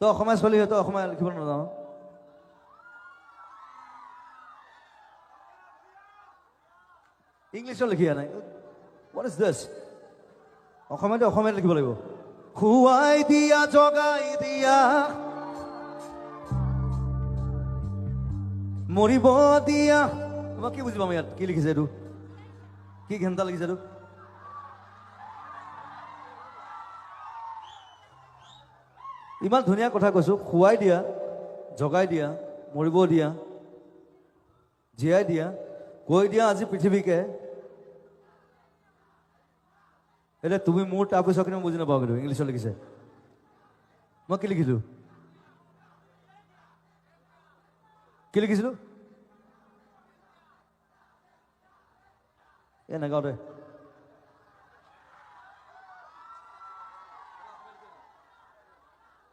তই অসমীয়া ছোৱালী তই অসমীয়া লিখিব নাজানো ইংলিছত লিখি নাই হোৱাট ইজ দিছ অসমীয়াত লিখিব লাগিব খুৱাই দিয়া জগাই দিয়া মৰিব দিয়া মই কি বুজি পাম ইয়াত কি লিখিছে এইটো কি ঘেণ্টা লিখিছে এইটো ইমান ধুনীয়া কথা কৈছো খুৱাই দিয়া জগাই দিয়া মৰিব দিয়া জীয়াই দিয়া কৈ দিয়া আজি পৃথিৱীকে এতিয়া তুমি মোৰ তাৰপিছত কিন্তু বুজি নাপাওঁ কিন্তু ইংলিছত লিখিছে মই কি লিখিলো কি লিখিছিলো নাগাওঁ দে